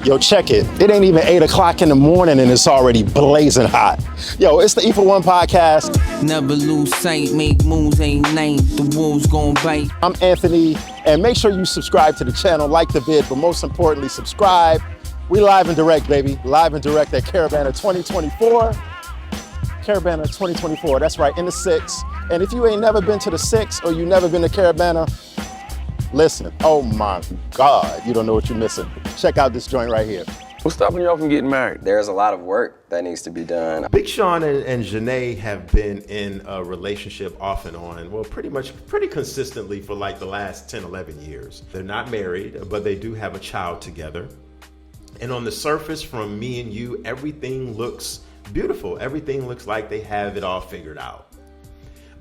Yo, check it. It ain't even 8 o'clock in the morning and it's already blazing hot. Yo, it's the E for One podcast. Never lose sight, make moves, ain't night. The wolves gon' bite. I'm Anthony, and make sure you subscribe to the channel, like the vid, but most importantly, subscribe. We live and direct, baby. Live and direct at Caravana 2024. Caravana 2024, that's right, in the 6. And if you ain't never been to the 6 or you never been to Caravana, listen, oh my God, you don't know what you're missing. Check out this joint right here. What's stopping y'all from getting married? There's a lot of work that needs to be done. Big Sean and Jhené have been in a relationship off and on, well, pretty consistently for like the last 10, 11 years. They're not married, but they do have a child together. And on the surface, from me and you, everything looks beautiful. Everything looks like they have it all figured out.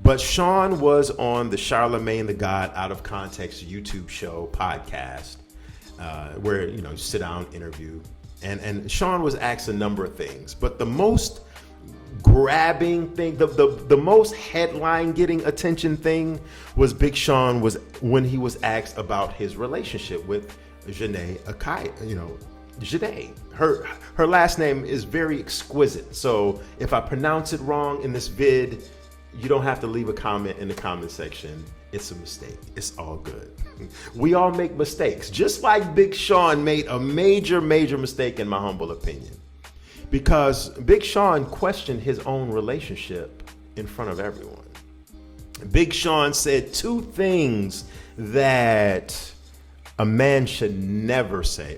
But Sean was on the Charlamagne Tha God Out of Context YouTube show podcast, where, you know, you sit down, interview, and Sean was asked a number of things. But the most grabbing thing, the most headline getting attention thing was Big Sean was when he was asked about his relationship with Jhené Aiko. You know, Jhené. Her last name is very exquisite. So if I pronounce it wrong in this vid, you don't have to leave a comment in the comment section. It's a mistake. It's all good. We all make mistakes, just like Big Sean made a major mistake in my humble opinion, because Big Sean questioned his own relationship in front of everyone. Big Sean said two things that a man should never say.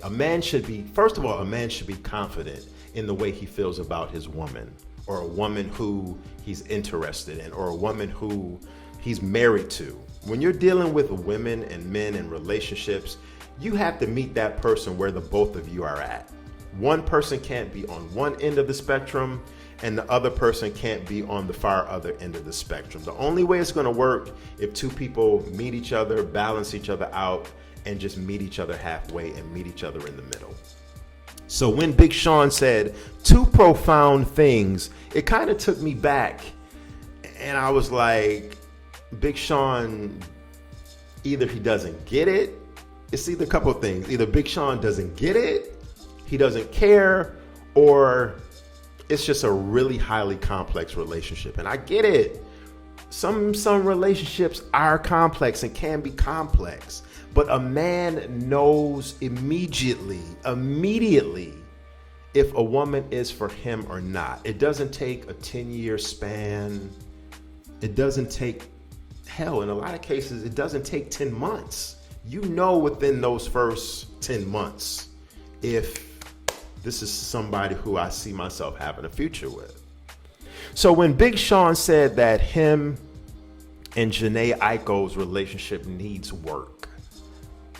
First of all, a man should be confident in the way he feels about his woman, or a woman who he's interested in, or a woman who he's married to. When you're dealing with women and men in relationships, you have to meet that person where the both of you are at. One person can't be on one end of the spectrum and the other person can't be on the far other end of the spectrum. The only way it's gonna work if two people meet each other, balance each other out, and just meet each other halfway and meet each other in the middle. So when Big Sean said two profound things, it kind of took me back, and I was like, Big Sean, either he doesn't get it. It's either a couple of things. Either Big Sean doesn't get it, he doesn't care, or it's just a really highly complex relationship. And I get it. Some relationships are complex and can be complex. But a man knows immediately if a woman is for him or not. It doesn't take a 10-year span. It doesn't take, hell, in a lot of cases, it doesn't take 10 months. You know within those first 10 months if this is somebody who I see myself having a future with. So when Big Sean said that him and Jhené Aiko's relationship needs work,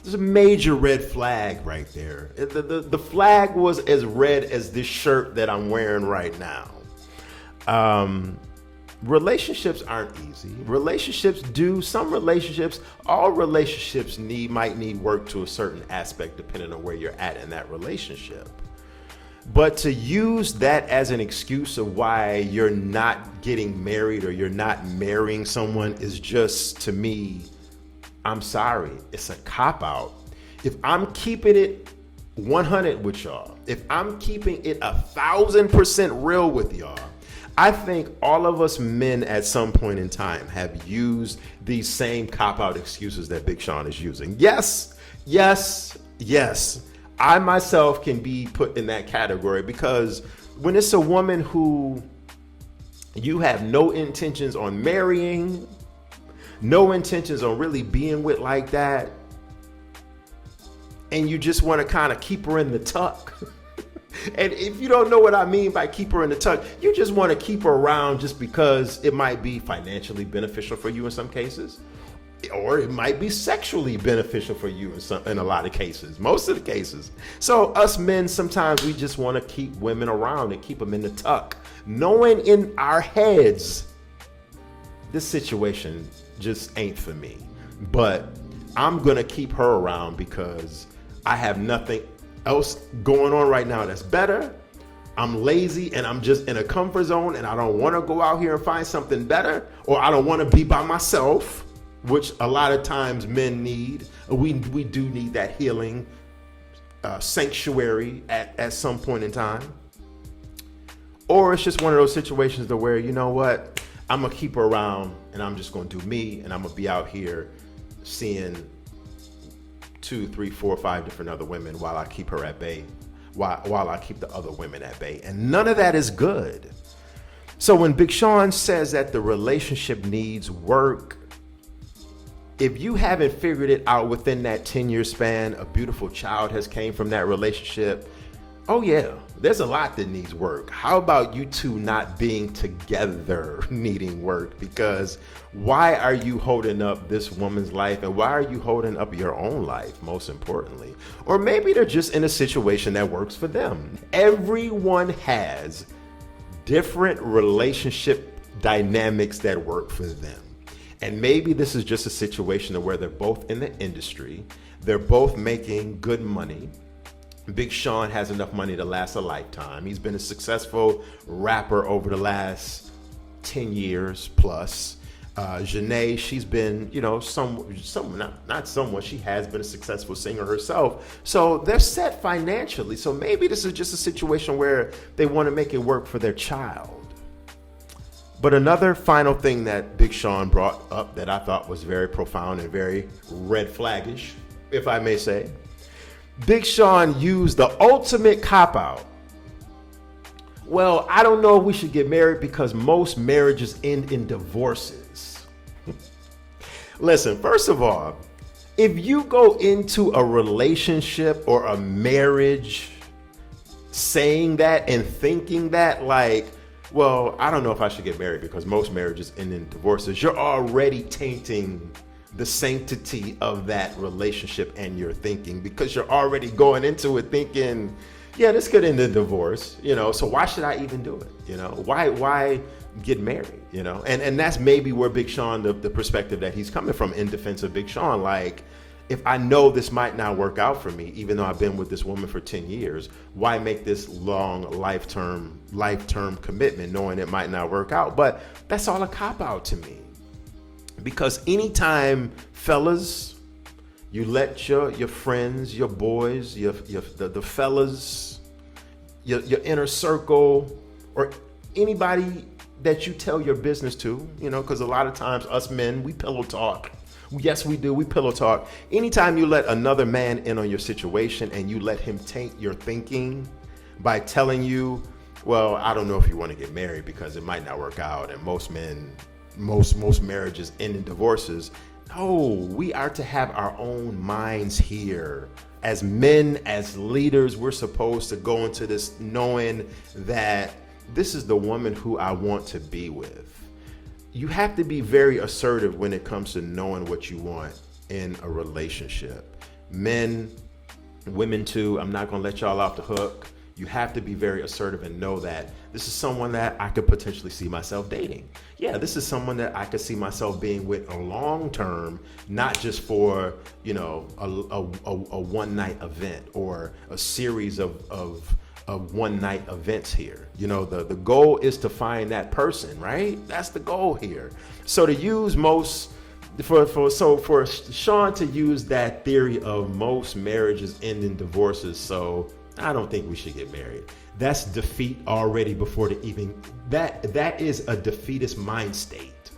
there's a major red flag right there. The flag was as red as this shirt that I'm wearing right now. Relationships aren't easy. All relationships might need work to a certain aspect depending on where you're at in that relationship. But to use that as an excuse of why you're not getting married or you're not marrying someone is just, to me, I'm sorry, it's a cop-out. If I'm keeping it 100 with y'all, if I'm keeping it 1,000% real with y'all, I think all of us men at some point in time have used these same cop-out excuses that Big Sean is using. Yes. I myself can be put in that category, because when it's a woman who you have no intentions on marrying, no intentions on really being with like that, and you just want to kind of keep her in the tuck. And if you don't know what I mean by keep her in the tuck, you just want to keep her around just because it might be financially beneficial for you in some cases, or it might be sexually beneficial for you in a lot of cases, most of the cases. So us men, sometimes we just want to keep women around and keep them in the tuck, knowing in our heads this situation just ain't for me. But I'm gonna keep her around because I have nothing else going on right now that's better. I'm lazy and I'm just in a comfort zone and I don't want to go out here and find something better, or I don't want to be by myself, which a lot of times men need. We do need that healing sanctuary at some point in time. Or it's just one of those situations to where, you know what, I'm going to keep her around and I'm just going to do me, and I'm going to be out here seeing 2, 3, 4, 5 different other women while I keep her at bay, while I keep the other women at bay. And none of that is good. So when Big Sean says that the relationship needs work, if you haven't figured it out within that 10-year span, a beautiful child has came from that relationship. Oh yeah, there's a lot that needs work. How about you two not being together needing work? Because why are you holding up this woman's life, and why are you holding up your own life, most importantly? Or maybe they're just in a situation that works for them. Everyone has different relationship dynamics that work for them. And maybe this is just a situation where they're both in the industry, they're both making good money. Big Sean has enough money to last a lifetime. He's been a successful rapper over the last 10 years plus. Jhené, she's been, you know, she has been a successful singer herself. So they're set financially. So maybe this is just a situation where they want to make it work for their child. But another final thing that Big Sean brought up that I thought was very profound and very red flaggish, if I may say, Big Sean used the ultimate cop-out. Well, I don't know if we should get married because most marriages end in divorces. Listen, first of all, if you go into a relationship or a marriage saying that and thinking that, like, well, I don't know if I should get married because most marriages end in divorces, you're already tainting the sanctity of that relationship and your thinking, because you're already going into it thinking, yeah, this could end in divorce, you know, so why should I even do it? You know, why get married, you know? And that's maybe where Big Sean, the perspective that he's coming from in defense of Big Sean, like, if I know this might not work out for me, even though I've been with this woman for 10 years, why make this long life-term commitment knowing it might not work out? But that's all a cop-out to me. Because anytime, fellas, you let your friends, your boys, the fellas, your inner circle, or anybody that you tell your business to, you know, because a lot of times us men, we pillow talk. Yes, we do. We pillow talk. Anytime you let another man in on your situation and you let him taint your thinking by telling you, well, I don't know if you want to get married because it might not work out, and most marriages end in divorces. No, we are to have our own minds here. As men, as leaders, we're supposed to go into this knowing that this is the woman who I want to be with. You have to be very assertive when it comes to knowing what you want in a relationship. Men, women too, I'm not gonna let y'all off the hook. You have to be very assertive and know that this is someone that I could potentially see myself dating. Yeah, this is someone that I could see myself being with a long term, not just for, you know, a one night event or a series of one night events here. You know, the goal is to find that person, right? That's the goal here. So to use for Sean to use that theory of most marriages end in divorces, so I don't think we should get married. That's defeat already before that is a defeatist mind state.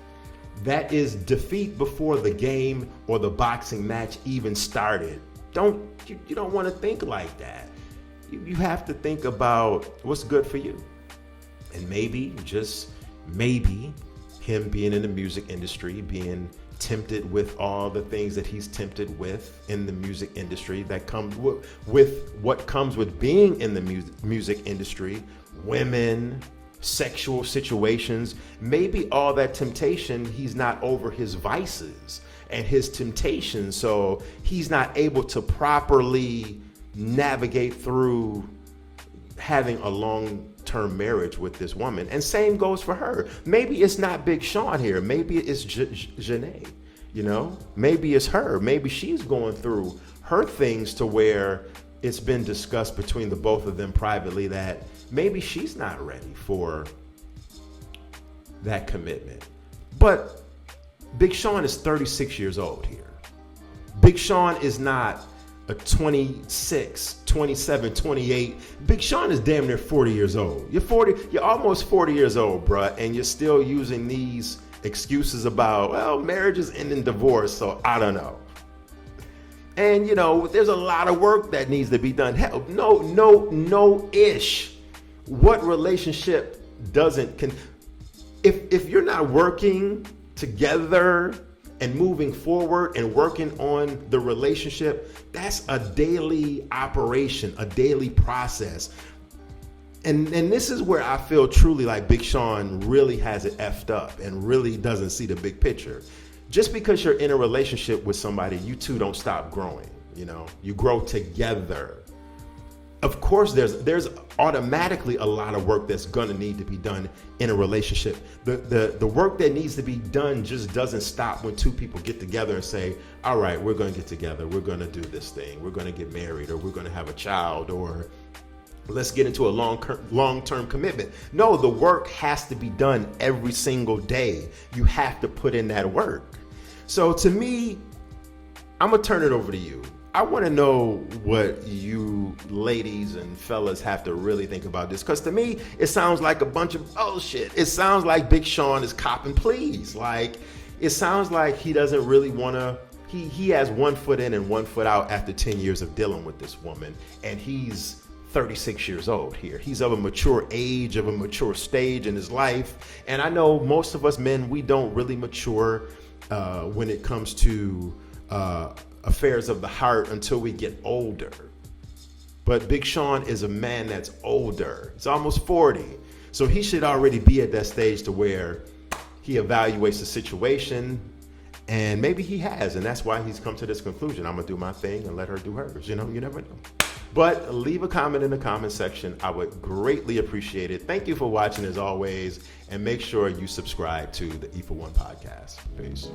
That is defeat before the game or the boxing match even started. You don't want to think like that. You have to think about what's good for you. And maybe, just maybe, him being in the music industry, being tempted with all the things that he's tempted with in the music industry, that comes with what comes with being in the music industry, women, sexual situations, maybe all that temptation, he's not over his vices and his temptations, so he's not able to properly navigate through having a long-term marriage with this woman. And same goes for her. Maybe it's not Big Sean here. Maybe it's Jhené, you know? Maybe it's her. Maybe she's going through her things to where it's been discussed between the both of them privately that maybe she's not ready for that commitment. But Big Sean is 36 years old here. Big Sean is not 26, 27, 28. Big Sean is damn near 40 years old. You're almost 40 years old, bruh, and you're still using these excuses about, well, marriage is ending divorce, so I don't know. And, there's a lot of work that needs to be done. Hell, no-ish. What relationship doesn't... If you're not working together and moving forward and working on the relationship, that's a daily operation, a daily process. And this is where I feel truly like Big Sean really has it effed up and really doesn't see the big picture. Just because you're in a relationship with somebody, you two don't stop growing. You grow together. Of course, there's automatically a lot of work that's gonna need to be done in a relationship. The work that needs to be done just doesn't stop when two people get together and say, all right, we're gonna get together, we're gonna do this thing, we're gonna get married, or we're gonna have a child, or let's get into a long-term commitment. No, the work has to be done every single day. You have to put in that work. So to me, I'm gonna turn it over to you. I want to know what you ladies and fellas have to really think about this, because to me, it sounds like a bunch of bullshit. It sounds like Big Sean is copping pleas. Like, it sounds like he doesn't really want to, he has 1 foot in and 1 foot out after 10 years of dealing with this woman, and he's 36 years old here. He's of a mature age, of a mature stage in his life. And I know most of us men, we don't really mature when it comes to affairs of the heart until we get older. But Big Sean is a man that's older. He's almost 40. So he should already be at that stage to where he evaluates the situation, and maybe he has, and that's why he's come to this conclusion. I'm gonna do my thing and let her do hers. You never know. But leave a comment in the comment section. I would greatly appreciate it. Thank you for watching as always, and make sure you subscribe to the E for One podcast. Peace.